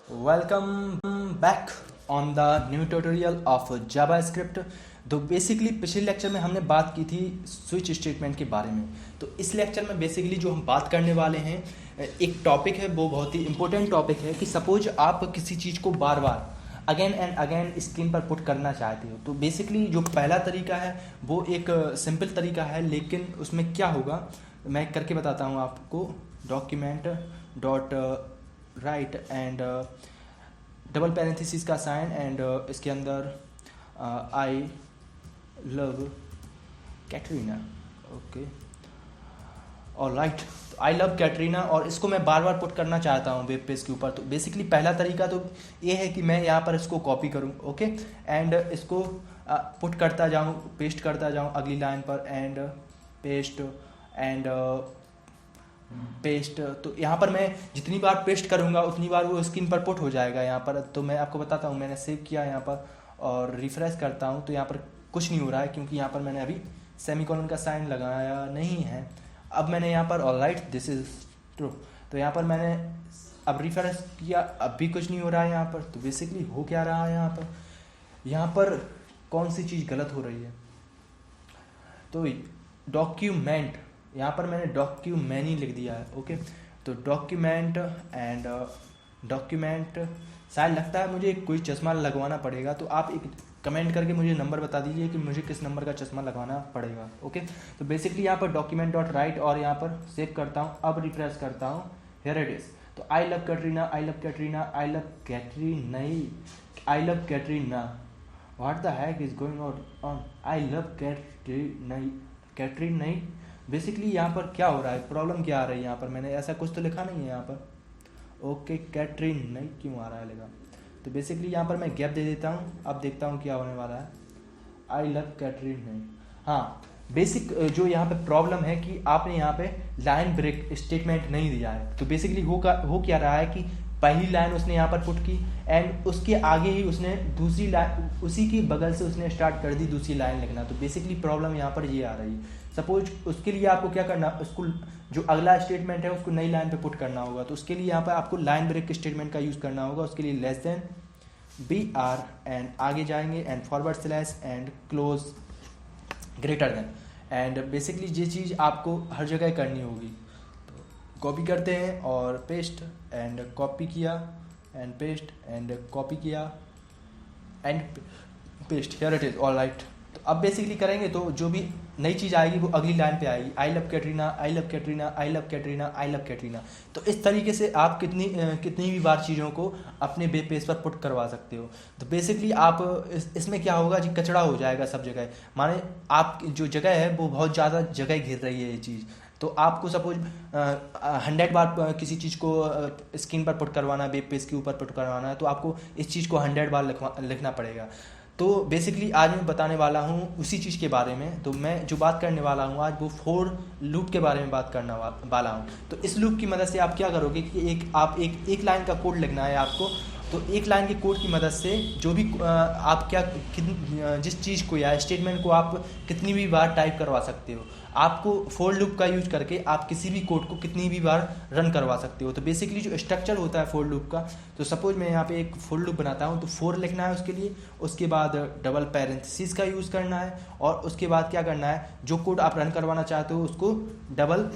Welcome back on the new tutorial of JavaScript। तो basically पिछले lecture में हमने बात की थी स्विच स्टेटमेंट के बारे में। तो इस लेक्चर में बेसिकली जो हम बात करने वाले हैं एक टॉपिक है, वो बहुत ही इंपॉर्टेंट टॉपिक है कि सपोज आप किसी चीज़ को बार बार अगेन एंड अगेन स्क्रीन पर पुट करना चाहते हो। तो बेसिकली जो पहला तरीका है वो एक सिंपल तरीका है, लेकिन उसमें क्या होगा मैं करके बताता हूँ आपको। Document dot write and double parenthesis का साइन एंड इसके अंदर आई लव कैटरीना। ओके और राइट, आई लव कैटरीना, और इसको मैं बार बार पुट करना चाहता हूँ वेब पेज के ऊपर। तो बेसिकली पहला तरीका तो ये है कि मैं यहाँ पर इसको कॉपी करूँ, ओके, एंड इसको पुट करता जाऊँ, पेस्ट करता जाऊँ अगली लाइन पर, एंड पेस्ट एंड पेस्ट। तो यहाँ पर मैं जितनी बार पेस्ट करूँगा उतनी बार वो स्क्रीन पर पुट हो जाएगा यहाँ पर। तो मैं आपको बताता हूँ, मैंने सेव किया यहाँ पर और रिफ्रेश करता हूँ तो यहाँ पर कुछ नहीं हो रहा है, क्योंकि यहाँ पर मैंने अभी सेमीकोलन का साइन लगाया नहीं है। अब मैंने यहाँ पर ऑलराइट दिस इज ट्रू, तो यहाँ पर मैंने अब रिफ्रेश किया, अब भी कुछ नहीं हो रहा है यहाँ पर। तो बेसिकली हो क्या रहा है यहाँ पर कौन सी चीज़ गलत हो रही है। तो डॉक्यूमेंट, यहाँ पर मैंने डॉक्यूमेंट ही लिख दिया है, ओके। तो डॉक्यूमेंट एंड डॉक्यूमेंट, शायद लगता है मुझे कोई चश्मा लगवाना पड़ेगा। तो आप एक कमेंट करके मुझे नंबर बता दीजिए कि मुझे किस नंबर का चश्मा लगवाना पड़ेगा, ओके। तो बेसिकली यहाँ पर डॉक्यूमेंट डॉट राइट और यहाँ पर सेव करता हूँ। अब रिफ्रेश करता हूँ, हियर इट इज। तो I love Katrina, I love Katrina, I love Katrina, I love Katrina, what the heck is going on, I love Katrina, Katrina. Basically यहाँ पर क्या हो रहा है, प्रॉब्लम क्या आ रही है यहाँ पर, मैंने ऐसा कुछ तो लिखा नहीं है यहाँ पर, ओके। कैटरीना क्यों आ रहा है लगा। तो बेसिकली यहाँ पर मैं गैप दे देता हूँ, अब देखता हूँ क्या होने वाला है। आई लव कैटरीना, हाँ। बेसिक जो यहाँ पे प्रॉब्लम है कि आपने यहाँ पे लाइन ब्रेक स्टेटमेंट नहीं दिया है। तो बेसिकली हो क्या रहा है कि पहली लाइन उसने यहाँ पर पुट की एंड उसके आगे ही उसने दूसरी लाइन, उसी की बगल से उसने स्टार्ट कर दी दूसरी लाइन लिखना। तो बेसिकली प्रॉब्लम यहाँ पर ये आ रही है। सपोज उसके लिए आपको क्या करना, उसको जो अगला स्टेटमेंट है उसको नई लाइन पे पुट करना होगा। तो उसके लिए यहाँ पर आपको लाइन ब्रेक स्टेटमेंट का यूज़ करना होगा। उसके लिए लेस देन BR एंड आगे जाएंगे and forward slash and close greater than, and basically ये चीज़ आपको हर जगह करनी होगी। तो कॉपी करते हैं और पेस्ट एंड कॉपी किया एंड पेस्ट एंड कॉपी किया and paste, here it is, all right. तो अब बेसिकली करेंगे तो जो भी नई चीज़ आएगी वो अगली लाइन पे आएगी। आई love Katrina, I love Katrina, I love Katrina, I love Katrina. तो इस तरीके से आप कितनी भी बार चीज़ों को अपने वेब पेज पर पुट करवा सकते हो। तो बेसिकली आप इसमें क्या होगा जी, कचरा हो जाएगा सब जगह। माने आप जो जगह है वो बहुत ज़्यादा जगह घेर रही है ये चीज़। तो आपको सपोज 100 बार किसी चीज़ को स्क्रीन पर पुट करवाना है, वेब पेज के ऊपर पुट करवाना है, तो आपको इस चीज़ को 100 बार लिखना पड़ेगा। तो बेसिकली आज मैं बताने वाला हूँ उसी चीज़ के बारे में। तो मैं जो बात करने वाला हूँ आज वो फॉर लूप के बारे में बात करने वाला हूँ। तो इस लूप की मदद से आप क्या करोगे कि एक लाइन का कोड लिखना है आपको। तो एक लाइन के कोड की मदद से जो भी आप जिस चीज़ को या स्टेटमेंट को आप कितनी भी बार टाइप करवा सकते हो। आपको फॉर लूप का यूज करके आप किसी भी कोड को कितनी भी बार रन करवा सकते हो। तो बेसिकली जो स्ट्रक्चर होता है फॉर लूप का, तो सपोज मैं यहाँ पे एक फॉर लूप बनाता हूँ। तो फॉर लिखना है उसके लिए, उसके बाद डबल पैरेंथेसिस का यूज़ करना है, और उसके बाद क्या करना है, जो कोड आप रन करवाना चाहते हो उसको डबल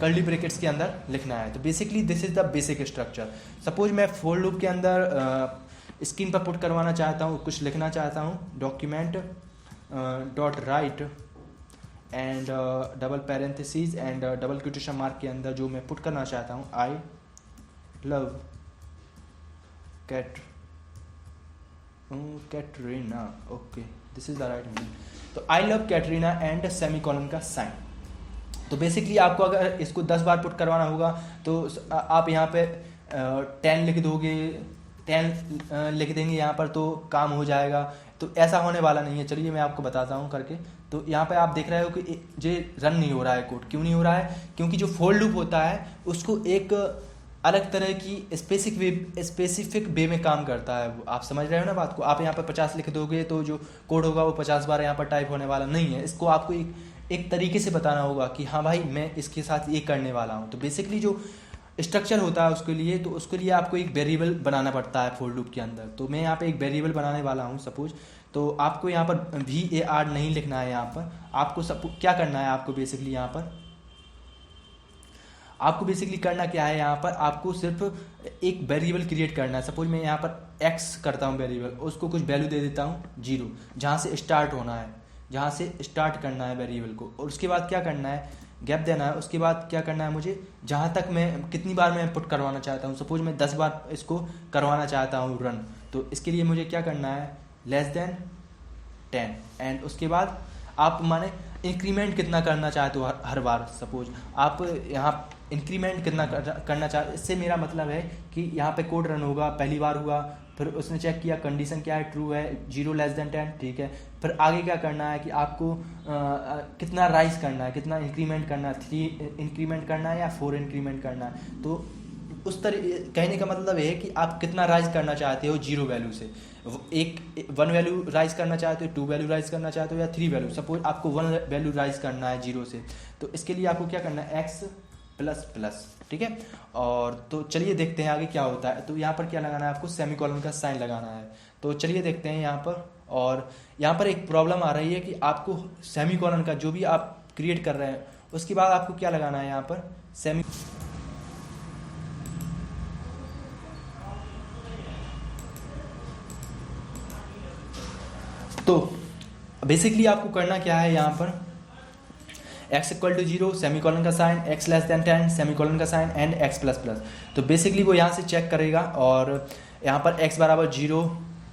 कर्ली ब्रैकेट्स के अंदर लिखना है। तो basically this is the basic structure. Suppose मैं फॉर लूप के अंदर स्क्रीन पर पुट करवाना चाहता हूँ, कुछ लिखना चाहता हूँ, document dot write and double parenthesis and double quotation mark के अंदर जो मैं पुट करना चाहता हूँ, I love Katrina, okay, this is the right meaning. तो I love Katrina and semicolon का साइन। तो बेसिकली आपको अगर इसको 10 बार पुट करवाना होगा तो आप यहाँ पे 10 लिख दोगे, 10 लिख देंगे यहाँ पर तो काम हो जाएगा। तो ऐसा होने वाला नहीं है, चलिए मैं आपको बताता हूँ करके। तो यहाँ पे आप देख रहे हो कि ये रन नहीं हो रहा है कोड। क्यों नहीं हो रहा है? क्योंकि जो फॉर लूप होता है उसको एक अलग तरह की स्पेसिफिक वे में काम करता है। वो आप समझ रहे हो ना बात को। आप यहाँ पर 50 लिख दोगे तो जो कोड होगा वो 50 बार यहाँ पर टाइप होने वाला नहीं है। इसको आपको एक तरीके से बताना होगा कि हाँ भाई मैं इसके साथ ये करने वाला हूँ। तो बेसिकली जो स्ट्रक्चर होता है उसके लिए, तो उसके लिए आपको एक वेरिएबल बनाना पड़ता है फॉर लूप के अंदर। तो मैं यहाँ पे एक वेरिएबल बनाने वाला हूँ सपोज। तो आपको यहाँ पर VAR नहीं लिखना है। यहाँ पर आपको क्या करना है, आपको बेसिकली यहाँ पर आपको बेसिकली करना क्या है, यहाँ पर आपको सिर्फ एक वेरिएबल क्रिएट करना है। सपोज मैं यहाँ पर x करता हूँ वेरिएबल, उसको कुछ वैल्यू दे देता हूँ 0, जहाँ से स्टार्ट होना है, जहाँ से स्टार्ट करना है वेरिएबल को। और उसके बाद क्या करना है, गैप देना है। उसके बाद क्या करना है मुझे, जहाँ तक मैं कितनी बार मैं पुट करवाना चाहता हूँ। सपोज मैं 10 बार इसको करवाना चाहता हूँ रन, तो इसके लिए मुझे क्या करना है, लेस देन 10। एंड उसके बाद आप माने इंक्रीमेंट कितना करना चाहते हो हर बार। सपोज आप यहाँ इंक्रीमेंट कितना करना चाहते, इससे मेरा मतलब है कि यहाँ पे कोड रन होगा, पहली बार हुआ, फिर उसने चेक किया कंडीशन क्या है, ट्रू है, 0 लेस देन 10, ठीक है। फिर आगे क्या करना है कि आपको कितना राइज करना है, कितना इंक्रीमेंट करना है, 3 इंक्रीमेंट करना है या 4 इंक्रीमेंट करना है। तो उस तरह कहने का मतलब है कि आप कितना राइज करना चाहते हो 0 वैल्यू से। 1 वैल्यू राइज करना चाहते हो, 2 वैल्यू राइज करना चाहते हो या 3 वैल्यू। सपोज आपको 1 वैल्यू राइज करना है 0 से, तो इसके लिए आपको क्या करना है, x प्लस प्लस, ठीक है। और तो चलिए देखते हैं आगे क्या होता है। तो यहाँ पर क्या लगाना है, आपको सेमीकोलन का साइन लगाना है। तो चलिए देखते हैं यहाँ पर। और यहाँ पर एक प्रॉब्लम आ रही है कि आपको सेमीकोलन का जो भी आप क्रिएट कर रहे हैं उसके बाद आपको क्या लगाना है, यहाँ पर सेमी। तो बेसिकली आपको करना क्या है, यहाँ पर x इक्वल टू 0 सेमीकोलन का sign, x less than 10 semicolon का sign and x plus plus. तो बेसिकली वो यहाँ से चेक करेगा और यहाँ पर x बराबर 0,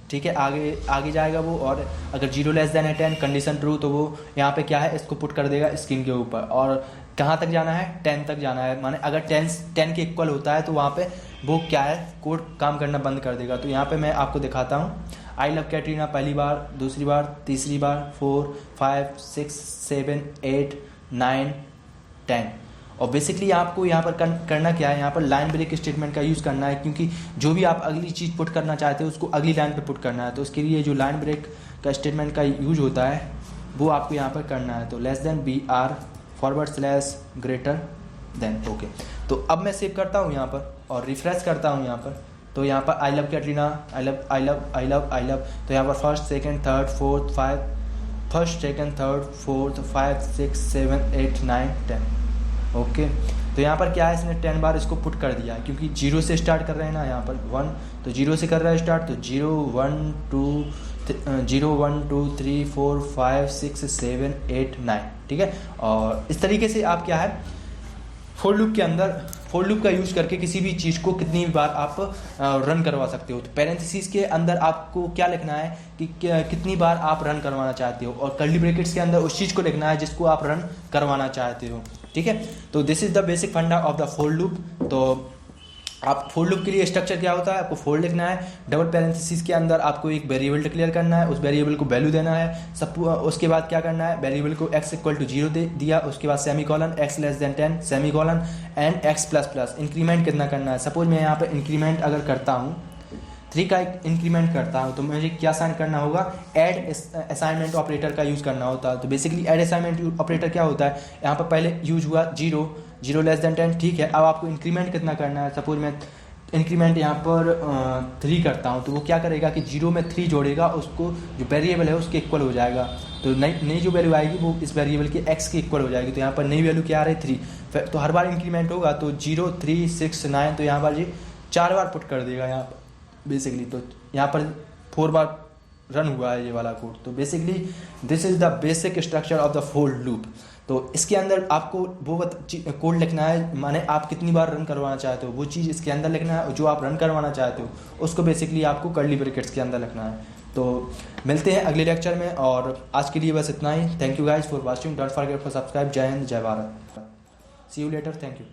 ठीक है, आगे जाएगा वो। और अगर 0 लेस देन है 10 कंडीशन ट्रू, तो वो यहाँ पे क्या है, इसको पुट कर देगा स्क्रीन के ऊपर। और कहाँ तक जाना है, 10 तक जाना है। माने अगर 10 के इक्वल होता है तो वहाँ पे वो क्या है, कोड काम करना बंद कर देगा। तो यहाँ पे मैं आपको दिखाता हूँ, आई लव कैटरीना पहली बार, दूसरी बार, तीसरी बार, 4 5 6 7 8 9 10। और बेसिकली आपको यहाँ पर करना क्या है, यहाँ पर लाइन ब्रेक स्टेटमेंट का यूज़ करना है, क्योंकि जो भी आप अगली चीज़ पुट करना चाहते हो उसको अगली लाइन पे पुट करना है। तो उसके लिए जो लाइन ब्रेक का स्टेटमेंट का यूज होता है वो आपको यहाँ पर करना है। तो less than BR forward slash greater than, okay. तो अब मैं सेव करता हूँ यहाँ पर और रिफ्रेश करता हूँ यहाँ पर। तो यहाँ पर आई लव कैटरीना, आई लव। तो यहाँ पर first second third fourth 5, first second third fourth 5 6 7 8 9 10, okay. तो यहाँ पर क्या है, इसने 10 बार इसको पुट कर दिया, क्योंकि 0 से स्टार्ट कर रहे हैं ना, यहाँ पर 1, तो 0 से कर रहा है स्टार्ट। तो 0 1 2 3 4 5 6 7 8 9, ठीक है। और इस तरीके से आप क्या है, फॉर लूप के अंदर फॉर लूप का यूज करके किसी भी चीज़ को कितनी बार आप रन करवा सकते हो। तो पैरेंथेसिस के अंदर आपको क्या लिखना है कि कितनी बार आप रन करवाना चाहते हो, और कर्ली ब्रैकेट्स के अंदर उस चीज़ को लिखना है जिसको आप रन करवाना चाहते हो, ठीक है। तो दिस इज द बेसिक फंडा ऑफ द फॉर लूप। तो आप फॉर लूप के लिए स्ट्रक्चर क्या होता है, आपको फॉर लिखना है, डबल पैरेंथेसिस के अंदर आपको एक वेरिएबल डिक्लेयर करना है, उस वेरिएबल को वैल्यू देना है सब। उसके बाद क्या करना है, वेरिएबल को x इक्वल टू 0 दे दिया, उसके बाद semicolon, x less than 10 semicolon and x plus plus. Increment कितना करना है, सपोज मैं यहाँ पे इंक्रीमेंट अगर करता हूँ 3 का इंक्रीमेंट करता हूँ, तो मुझे क्या साइन करना होगा, ऐड असाइनमेंट ऑपरेटर का यूज़ करना होता है। तो बेसिकली ऐड असाइनमेंट ऑपरेटर क्या होता है, यहाँ पर पहले यूज हुआ 0 लेस देन 10, ठीक है। अब आपको इंक्रीमेंट कितना करना है, सपोज मैं इंक्रीमेंट यहाँ पर 3 करता हूँ, तो वो क्या करेगा कि 0 में 3 जोड़ेगा, उसको जो वेरिएबल है उसके इक्वल हो जाएगा। तो नई जो वैल्यू आएगी वो इस वेरिएबल के x के इक्वल हो जाएगी। तो यहाँ पर नई वैल्यू क्या आ रही है, 3। तो हर बार इंक्रीमेंट होगा तो 0 3 6 9, तो यहाँ पर ये 4 बार पुट कर देगा यहाँ पर बेसिकली। तो यहाँ पर 4 बार रन हुआ है ये वाला कोड। तो basically this is the basic structure of the for loop. तो इसके अंदर आपको वो कोड लिखना है, माने आप कितनी बार रन करवाना चाहते हो वो चीज़ इसके अंदर लिखना है, जो आप रन करवाना चाहते हो उसको बेसिकली आपको कर्ली ब्रैकेट्स के अंदर लिखना है। तो मिलते हैं अगले लेक्चर में, और आज के लिए बस इतना ही। Thank you guys for watching, don't forget for subscribe. जय हिंद, जय Bharat, see you later, thank you.